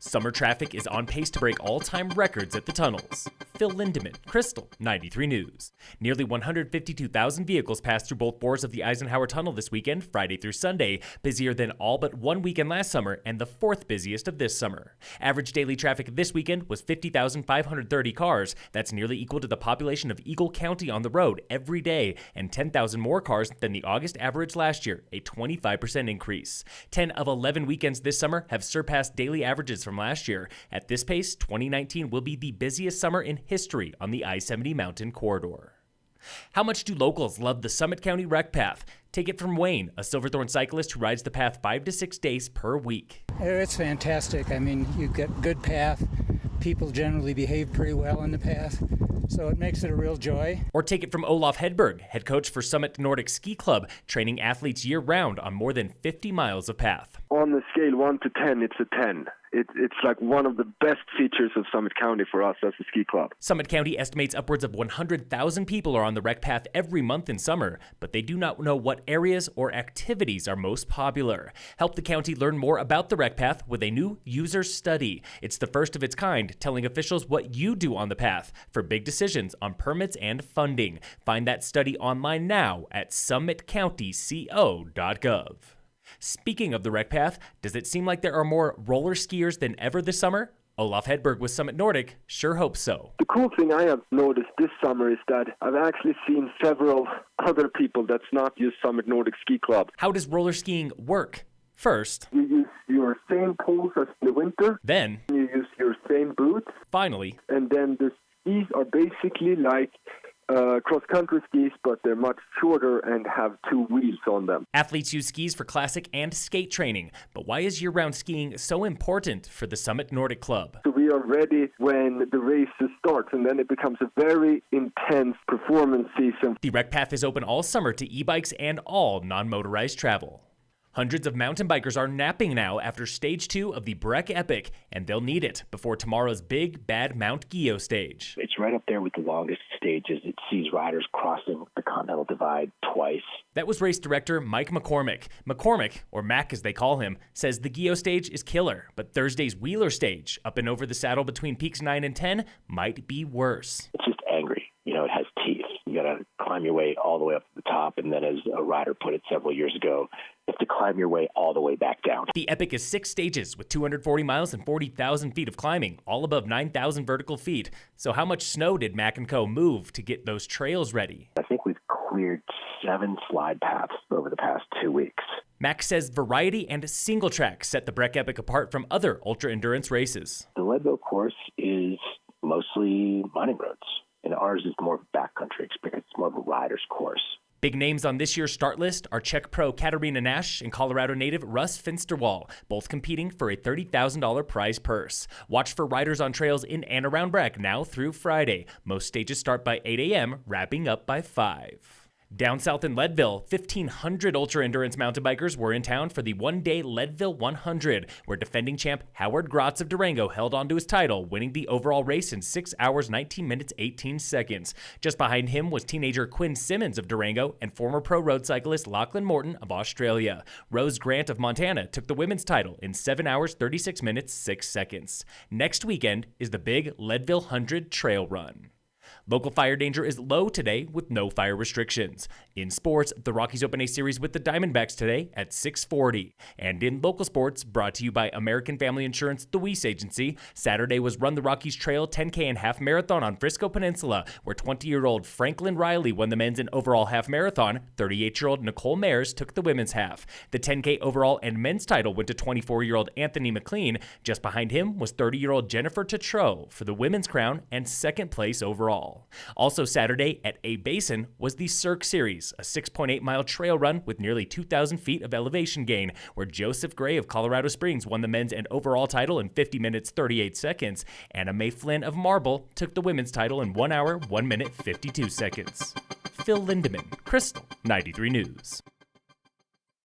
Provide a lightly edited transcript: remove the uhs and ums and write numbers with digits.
Summer traffic is on pace to break all-time records at the tunnels. Phil Lindemann, Krystal, 93 News. Nearly 152,000 vehicles passed through both bores of the Eisenhower Tunnel this weekend, Friday through Sunday, busier than all but one weekend last summer and the fourth busiest of this summer. Average daily traffic this weekend was 50,530 cars. That's nearly equal to the population of Eagle County on the road every day, and 10,000 more cars than the August average last year, a 25% increase. 10 of 11 weekends this summer have surpassed daily averages from last year. At this pace, 2019 will be the busiest summer in history on the I-70 mountain corridor. How much do locals love the Summit County recpath? Take it from Wayne, a Silverthorne cyclist who rides the path 5 to 6 days per week. It's fantastic. I mean, you get good path. People generally behave pretty well on the path, so it makes it a real joy. Or take it from Olaf Hedberg, head coach for Summit Nordic Ski Club, training athletes year-round on more than 50 miles of path. On the scale 1 to 10, it's a 10. It's like one of the best features of Summit County for us as a ski club. Summit County estimates upwards of 100,000 people are on the rec path every month in summer, but they do not know what areas or activities are most popular. Help the county learn more about the rec path with a new user study. It's the first of its kind, telling officials what you do on the path for big decisions on permits and funding. Find that study online now at summitcountyco.gov. Speaking of the rec path, does it seem like there are more roller skiers than ever this summer? Olaf Hedberg with Summit Nordic sure hopes so. The cool thing I have noticed this summer is that I've actually seen several other people that's not used Summit Nordic Ski Club. How does roller skiing work? First, you use your same poles as in the winter. Then, you use your same boots. Finally, and then the skis are basically like cross-country skis, but they're much shorter and have 2 wheels on them. Athletes use skis for classic and skate training, but why is year-round skiing so important for the Summit Nordic Club? So we are ready when the race starts, and then it becomes a very intense performance season. The rec path is open all summer to e-bikes and all non-motorized travel. Hundreds of mountain bikers are napping now after Stage 2 of the Breck Epic, and they'll need it before tomorrow's big, bad Mount Guyot stage. It's right up there with the longest stages. It sees riders crossing the Continental Divide twice. That was race director Mike McCormick. McCormick, or Mac as they call him, says the Guyot stage is killer, but Thursday's Wheeler stage, up and over the saddle between peaks 9 and 10, might be worse. It's just angry. You know, it has teeth. You got to climb your way all the way up to the top, and then as a rider put it several years ago, you have to climb your way all the way back down. The Epic is 6 stages with 240 miles and 40,000 feet of climbing, all above 9,000 vertical feet. So how much snow did Mac & Co. move to get those trails ready? I think we've cleared 7 slide paths over the past 2 weeks. Mac says variety and single track set the Breck Epic apart from other ultra-endurance races. The Leadville course is mostly mining roads, and ours is more backcountry experience. It's more of a rider's course. Big names on this year's start list are Czech pro Katarina Nash and Colorado native Russ Finsterwall, both competing for a $30,000 prize purse. Watch for riders on trails in and around Breck now through Friday. Most stages start by 8 a.m., wrapping up by 5. Down south in Leadville, 1,500 ultra-endurance mountain bikers were in town for the one-day Leadville 100, where defending champ Howard Grotz of Durango held onto his title, winning the overall race in 6 hours, 19 minutes, 18 seconds. Just behind him was teenager Quinn Simmons of Durango and former pro road cyclist Lachlan Morton of Australia. Rose Grant of Montana took the women's title in 7 hours, 36 minutes, 6 seconds. Next weekend is the big Leadville 100 trail run. Local fire danger is low today with no fire restrictions. In sports, the Rockies open a series with the Diamondbacks today at 6:40. And in local sports, brought to you by American Family Insurance, the Weiss Agency, Saturday was Run the Rockies Trail 10K and Half Marathon on Frisco Peninsula, where 20-year-old Franklin Riley won the men's and overall half marathon. 38-year-old Nicole Mayers took the women's half. The 10K overall and men's title went to 24-year-old Anthony McLean. Just behind him was 30-year-old Jennifer Tetreault for the women's crown and second place overall. Also Saturday at A Basin was the Cirque Series, a 6.8-mile trail run with nearly 2,000 feet of elevation gain, where Joseph Gray of Colorado Springs won the men's and overall title in 50 minutes, 38 seconds. Anna Mae Flynn of Marble took the women's title in 1 hour, 1 minute, 52 seconds. Phil Lindemann, Krystal, 93 News.